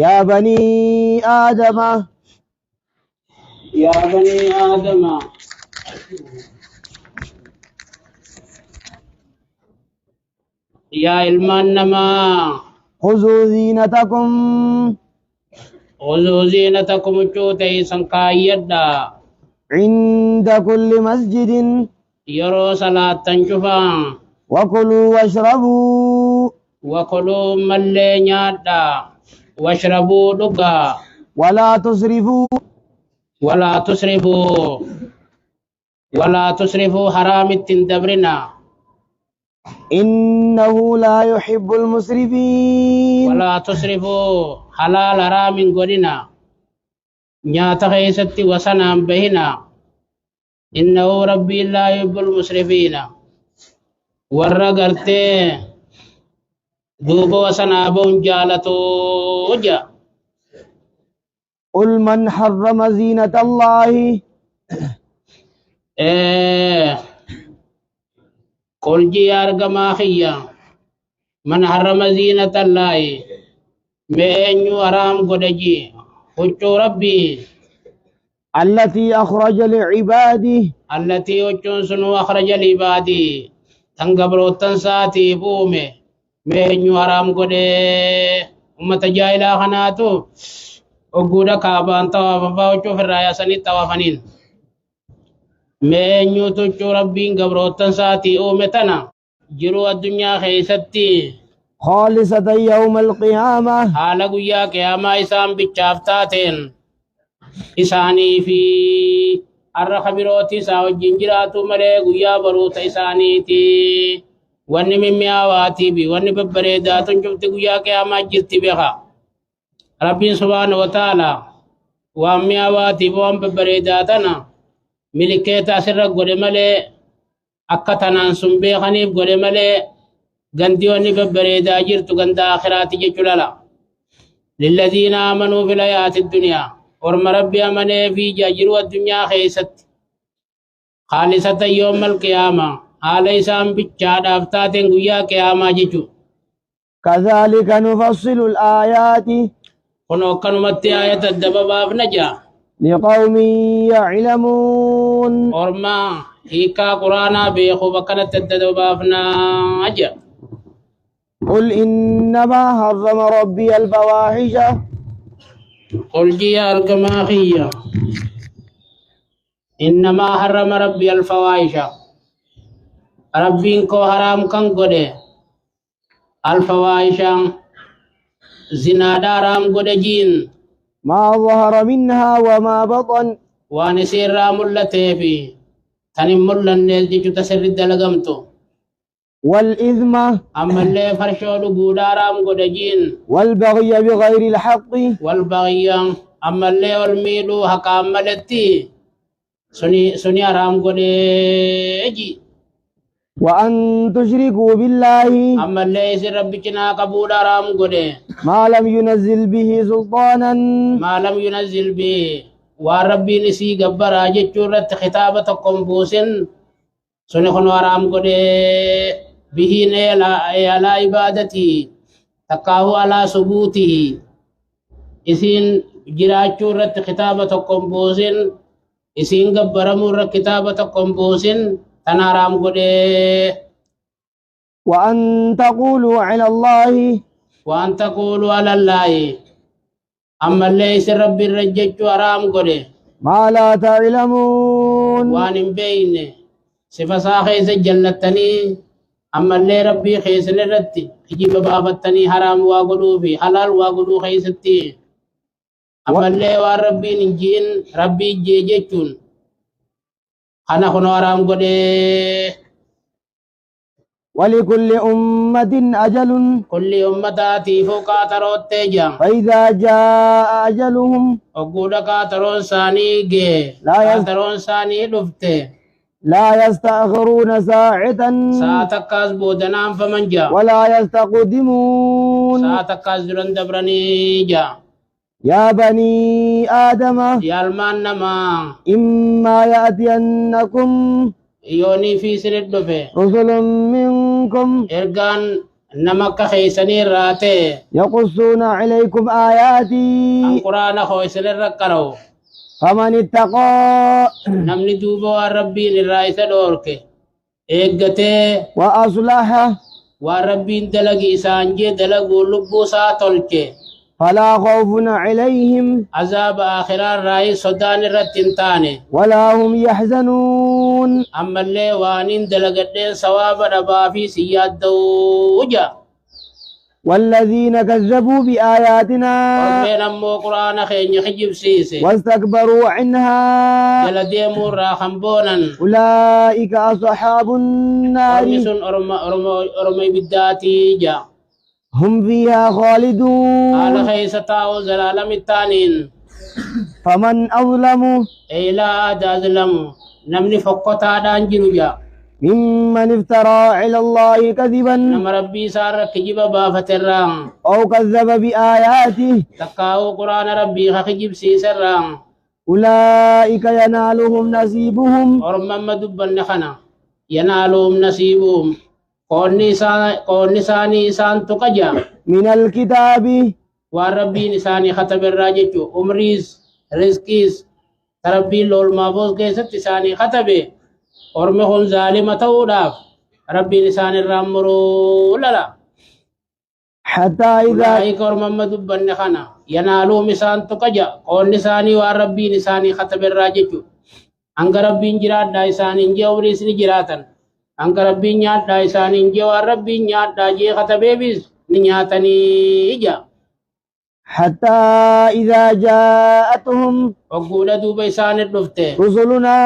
يا بني آدم يا بني آدم يا إلمان نما خذوا زينتكم خذوا زينتكم جوتي سنكايدا عند كل مسجد يرو صلاة تنشفا وكلوا واشربوا وكلوا ملي نيادا واشربوا دقا ولا تسرفوا ولا تسرفوا ولا تسرفوا حرام التندبرنا إنه لا يحب المسرفين ولا تسرفوا حلال حرام قدنا نياتا خيستي وسنا بهنا إنه ربي لا يحب المسرفين ورقرتي دوب وسنا بون جالتو وجا قل من حرم زينة الله قل جي أرقما خيا من حرم زينة الله مين حرام قدجي وجو ربي التي أخرج لعباده التي وجون سنو أخرج لعبادي تنقبرو تنساتي بومي مين حرام قدي أمة جايلة خناتو وقودا كابان توافا وجو في الرايا سني توافنين مين يوتو ربين قبرو تنساتي أومتنا جرو الدنيا خيستي خالصة يوم القيامة حالا قويا قياما إسان بچافتاتين إساني في الرخبروتي ساو جنجراتو ملي قويا بروت إسانيتي واني من مياواتي بي واني ببريداتو جبت قويا قياما جرتي بيخا ربي سبحانه وتعالى وان مياواتي وان ببريداتنا ملكيتا سرق قد ملي أكتنا سنبي خنيف قد ملي غنديوني ببريدا جرت غند آخرات جللا للذين آمنوا في الحياة الدنيا ورم ربي أمني في جاجروا الدنيا خيست خالصة يوم القيامة على إسام بچاد أفتاتين قويا قيامة جيجو كذلك نفصل الآيات خنو كنمت آية الدباباب نجا لقوم يعلمون ورما هيكا قرانا بيخو بكنت الدبابنا أجا قل إنما حرم ربي الفواحش قل جي القماخية إنما حرم ربي الفواحش ربين كو حرام كان قده الفواحش زنا دارام قده جين ما ظهر منها وما بطن وانسير رام اللتيفي تنم ملن نيل تسرد لغمتو والإثم أما اللي فرشو لقو دارام قده جين والبغي بغير الحق والبغي أما اللي والميلو حقام ملتي سني حرام قده جي وأن تشركوا بالله أما اللي يسر ربكنا قبول حرام قده ما لم ينزل به سلطانا ما لم ينزل به وربي نسي قبر جتشورت خطابة قنبوسن سنخن حرام قده به على عبادتي تقاه على ثبوته إسين جراچورت خطابة قنبوسن إسين قبرمور كتابة قنبوسن تنارام قده وأن تقولوا على الله وأن تقولوا على الله أما ليس رب الرجج حرام قده ما لا تعلمون وان بين سفسا خيس جلتني أما اللي ربي خيس لرتي جيب بافتني حرام واقلو في حلال واقلو خيستي أما اللي وربي نجين ربي جيجتون أنا خنو حرام قده ولكل أمة أجل كل أمتاتي فوقا تروت تيجا فإذا جاء أجلهم أقول كاترون ساني جي كاترون ساني لفته لا يستأخرون ساعة ساتكاز بودنام فمن جا ولا يستقدمون ساتكاز درن دبرني جا يا بني آدم يا المان نما إما يأتينكم يوني في سرد دفه رسل منكم إرغان نمك خيسني راتي يقصون عليكم آياتي القرآن خويسن الركرو فمن اتقى نمني دوبا ربي الرئيس دورك إيقتي وأصلح وربي دلقي سانجي دلقوا لبو ساتولك فلا خوف عليهم عذاب آخران رأي صدان الرتنتاني ولا هم يحزنون أما اللي وانين دلقدين سواب ربا في سياد دوجا والذين كذبوا بآياتنا وربين أمو قرآن خين يخجب سيسي واستكبروا عنها جلدي مورا خنبونا أولئك أصحاب النار ورمسون أرمي بالذاتي جا هم فيها خالدون على خيسة وزلالم التانين فمن أظلم أي لا أدازلم نمني فقطا دانجل جا ممن افترى على الله كذبا نم ربي سار كجب بافتران أو كذب بآياته تقاو قرآن ربي خجب سيسران أولئك ينالهم نصيبهم ورمم دبن خنا ينالهم نصيبهم قول نساني إسان تقجا من الكتاب وربي نساني خطب الراجج عمريز رزقيز ربي لول مابوز كيست نساني خطبه ورمهم ظالمة وداف ربي نساني الرامرو للا حتى إذا أولئك ورمم دبن خنا ينالهم إسان تقجا قول نساني وربي نساني خطب الراجج أنك ربي نجرات دا إساني نجي عمريز نجراتا أنك ربي نيات دا إساني نجي وربي نيات دا جي خطبه بيز نياتني إجا حتى إذا جاءتهم وقول دوبا إسان الدفته رسلنا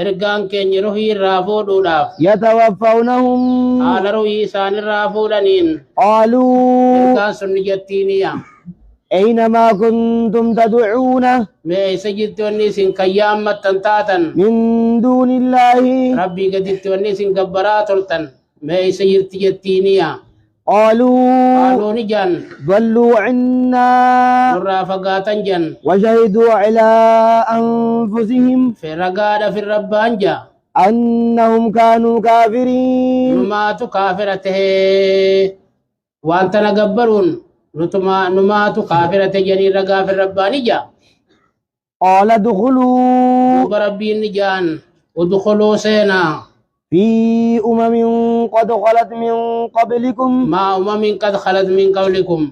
إرقان كن يروحي الرافو دولاف يتوفونهم على روحي إسان الرافو لنين قالوا إرقان سنجتينيا أينما كنتم تدعون ما سجدت ونسين كيام متنتاتا من دون الله ربي قدت ونسين كبرات التن ما سجدت جتينيا قالوا نجان ضلوا عنا نرى فقاتا جن وشهدوا على أنفسهم في رقادة في الربانجا أنهم كانوا كافرين نمات كافرته وانت نقبرون نمات كافرته جني رقا في الربانجا قال ادخلوا ربي نجان ادخلوا سينا في قد خلت من قبلكم ما قد خلت من قبلكم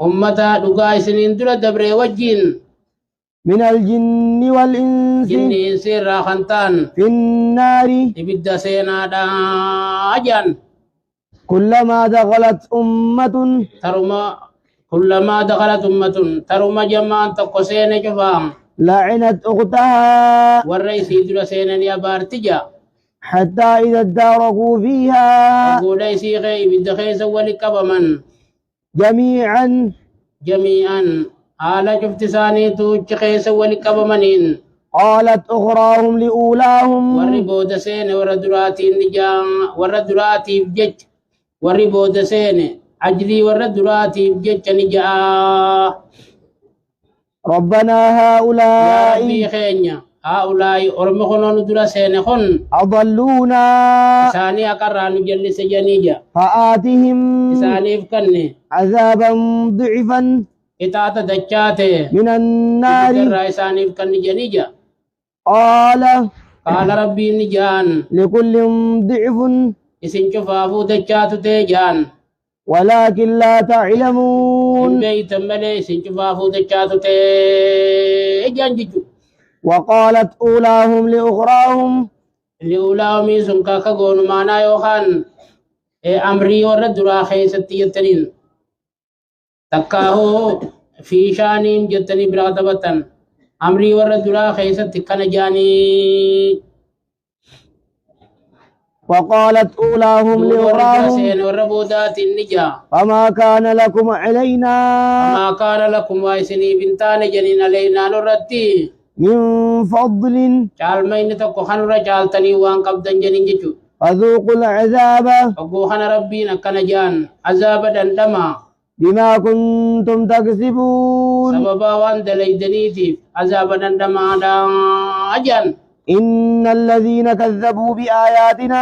أمتا دقاء سنين دول دبري وجين من الجن والإنس جنين سير راخنتان في النار إبدا سينا دا أجان كلما دخلت أمة كلما دخلت أمة ترما جمعان تقسين جفام لعنت أختها والرئيس دول سينا يبارتجا حتى إذا اداركوا فيها أقول ليسي غيب الدخيس ولكبمن جميعا على شفت سانيتو تخيس ولكبمنين قالت أخراهم لأولاهم والربود سين وردراتي النجام وردراتي بجج والربود سين أجلي وردراتي بجج نجا ربنا يا هؤلاء ربي خينيا هؤلاء أرمخون ندرا سينخون أضلونا إساني أقران جلس جنيجا فآتهم إساني فكني عذابا ضعفا إتاتا دجاته من النار إترى إساني فكني جنيجا قال ربي نجان لكل ضعف إسن شفافو دجاتو تيجان ولكن لا تعلمون بيت ملي إسن شفافو دجاتو تيجان جيجو وقالت أولاهم لأخراهم لأولاهم يسن كاكا قون مانا يوخان أمري ورد راخي ستيتنين تكاهو في شانين جتني برغتبتن أمري ورد راخي ستكنا جاني وقالت أولاهم لأخراهم وربودات النجا فما كان لكم علينا ما كان لكم وايسني بنتان جنين علينا نردي من فضل caalmayni tokko kanurra caaltanii waan qabdan jeniin jechuudha. فذوقوا العذاب Oggoo kana rabbiin akkana jaan azaaba dandhamaa بما كنتم تكسبون sababaa waan dalaydaniitiif azaaba dandhamaadhaa jaan. إن الذين كذبوا بآياتنا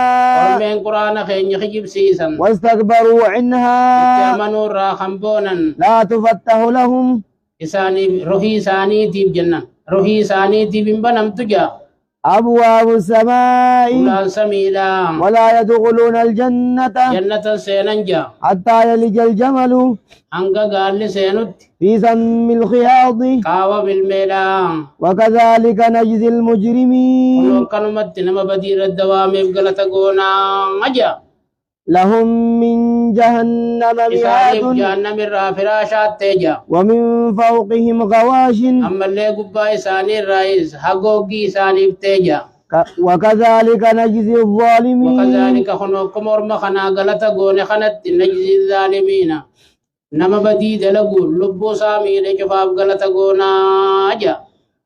ormeen quraana keenya kijibsiisan واستكبروا itti عنها amanuu irraa hamboonan لا تفتح لهم isaaniif rohii isaaniitiif jennan rohii isaaniitiif hin banamtu jaa أبواب السماء ulaan samiidha ولا يدخلون الجنة jannatan seenan jaa حتى يلج الجمل hanga gaalli seenutti في سم الخياط qaawa bilmeedha وكذلك نجزي المجرمين kunuun kanumatti nama badii irra dawaameef galata goonaa jaa لهم من جهنم isaaniif مهاد jahannam irraa firaashaattee jaa ومن فوقهم غواش ammallee gubbaa isaanii irraayis hagoogii isaaniif teeja وكذلك نجزي الظالمين وكذلك خنوكم ورما خنا غلطة غوني خنت نجزي الظالمين نما بدي دلقو لبو سامي لجفاف غلطة غونا أجا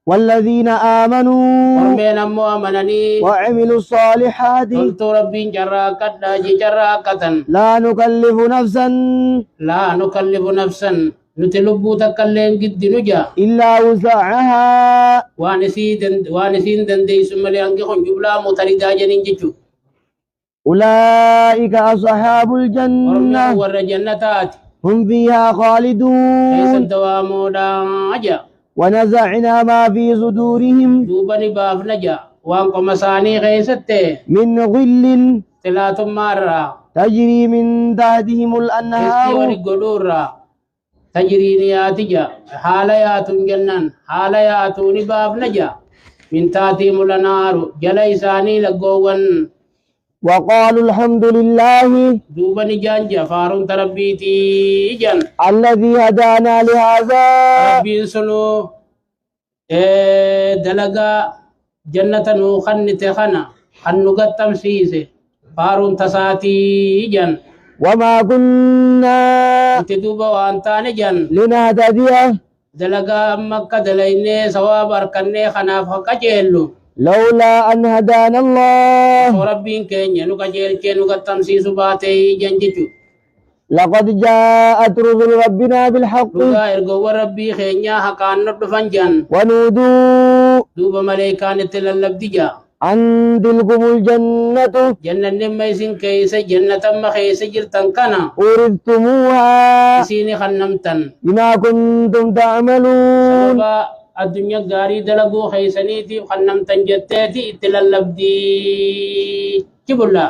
والذين آمنوا ورمين أمو أمنني وعملوا الصالحات قلت ربي جراكت داجي جراكة لا نكلف نفسا لا نكلف نفسا نتلبو تكلين قد نجا إلا وسعها وانسين دندي سمالي أنجي خنجبلا متردا جنين جيشو أولئك أصحاب ورمين الجنة ور جنتات هم فيها ليس خالدون الدوام دا أجا ونزعنا ما في صدورهم دوبني باف نجا وانكو مساني غيستي من غل تلات مرة تجري من تحتهم الأنهار استوى القدورة تجري نياتجا حاليات جنن حاليات نباف نجا من تاتيم الأنهار جليساني لقوان وقالوا الحمد لله دوبني جانجا فارون تربيتي جن الذي هدانا لهذا ربي سنو دلقا جنة نوخن تخنا خنو قد تمسيسي فارون تساتي جن وما كنا انت دوبا وانتاني جن لنهتدي دلقا مكة دليني سواب أركني خناف حقا جيلو لولا أن هدانا الله وربين كينيا نوكا جيل كي نوكا تمسيسو باتي جنجيشو لقد جاءت رسل ربنا بالحق دوبا إرقو ربي خينيا حقان نردفن جن ونودوا دوبا ملائكان تلالب ديجا أن تلكم الجنة جنة نميسين كيسة جنة مخيسة جرتن كنا أورثتموها سيني خنمتن بما كنتم تعملون سببا الدنيا غاري دلقو خيسانيتي خنمتن جتاتي تلالب دي جبلا